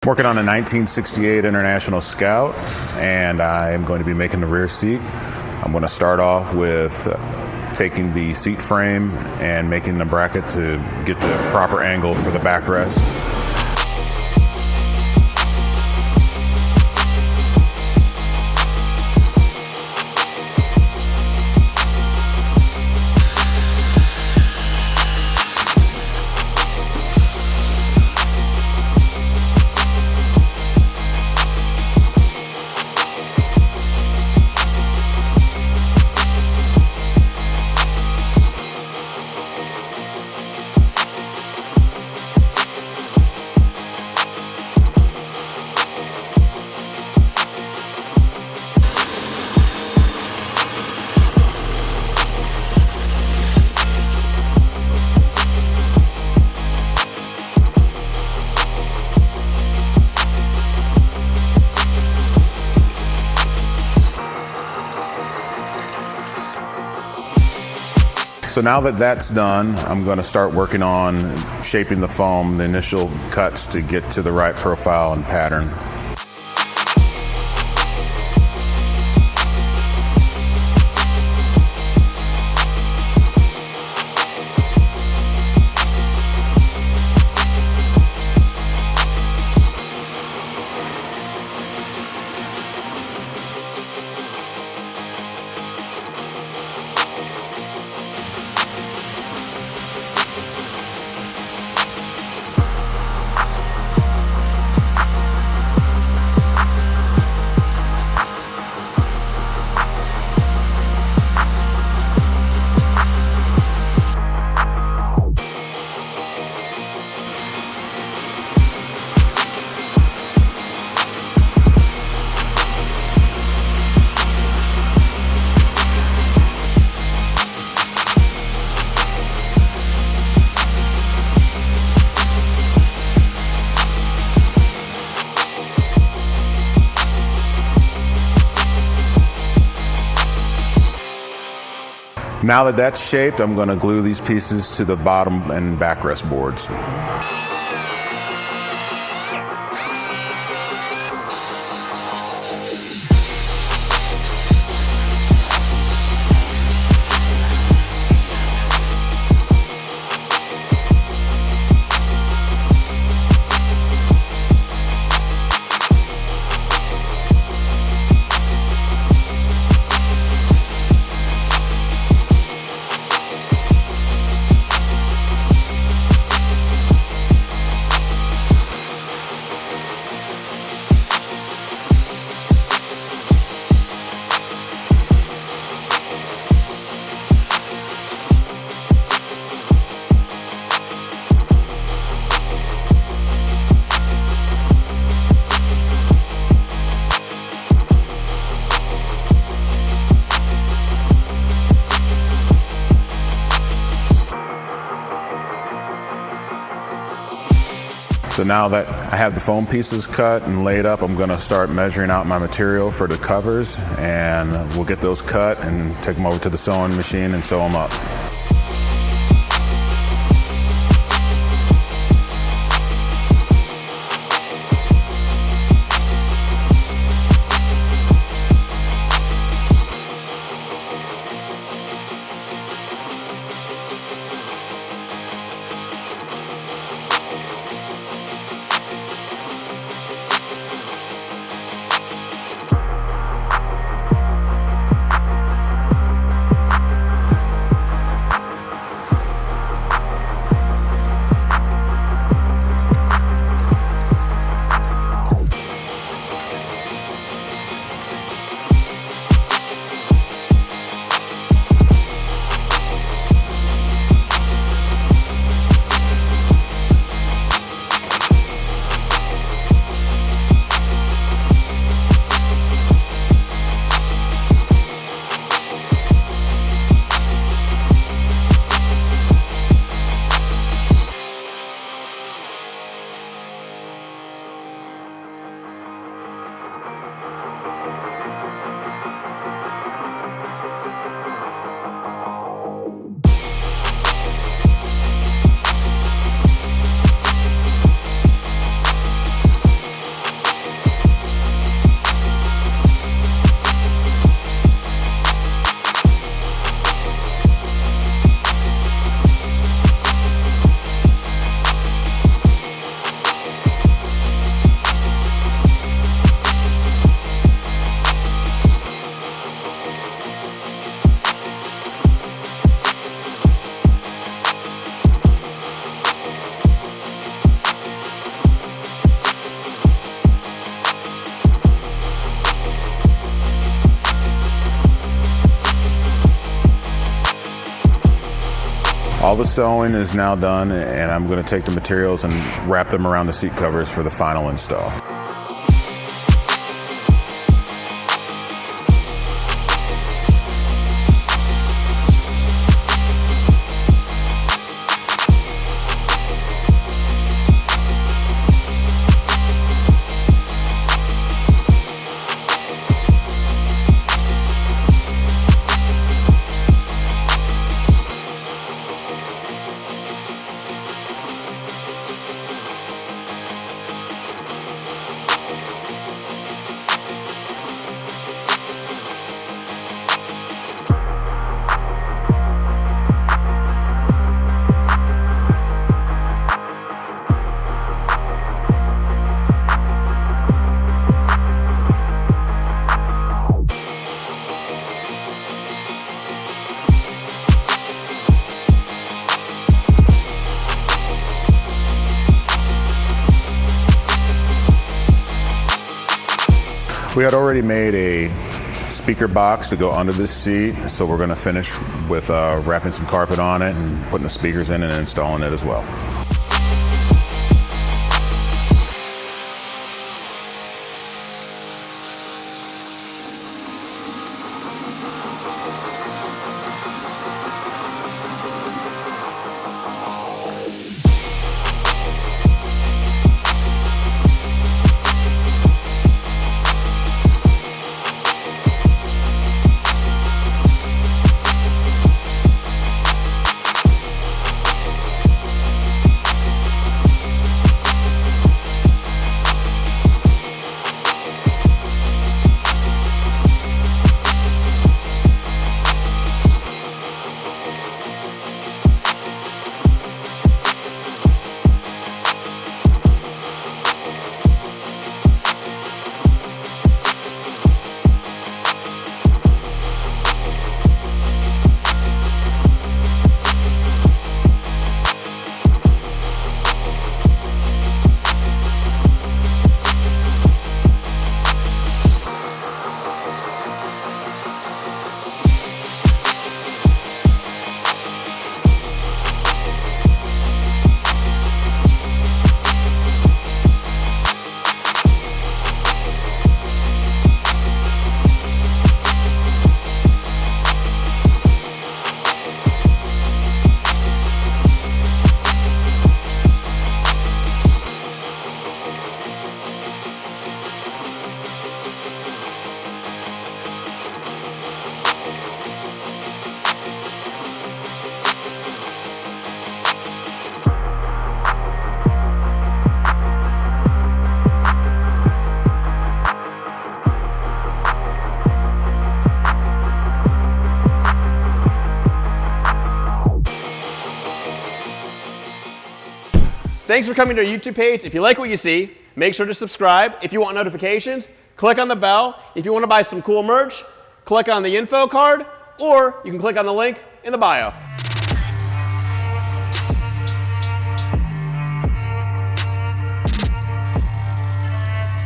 Working on a 1968 International Scout, and I am going to be making the rear seat. I'm going to start off with taking the seat frame and making the bracket to get the proper angle for the backrest. So now that that's done, I'm going to start working on shaping the foam, the initial cuts to get to the right profile and pattern. Now that that's shaped, I'm going to glue these pieces to the bottom and backrest boards. So now that I have the foam pieces cut and laid up, I'm going to start measuring out my material for the covers, and we'll get those cut and take them over to the sewing machine and sew them up. All the sewing is now done, and I'm going to take the materials and wrap them around the seat covers for the final install. We had already made a speaker box to go under this seat, so we're going to finish with wrapping some carpet on it and putting the speakers in and installing it as well. Thanks for coming to our YouTube page. If you like what you see, make sure to subscribe. If you want notifications, click on the bell. If you want to buy some cool merch, click on the info card, or you can click on the link in the bio.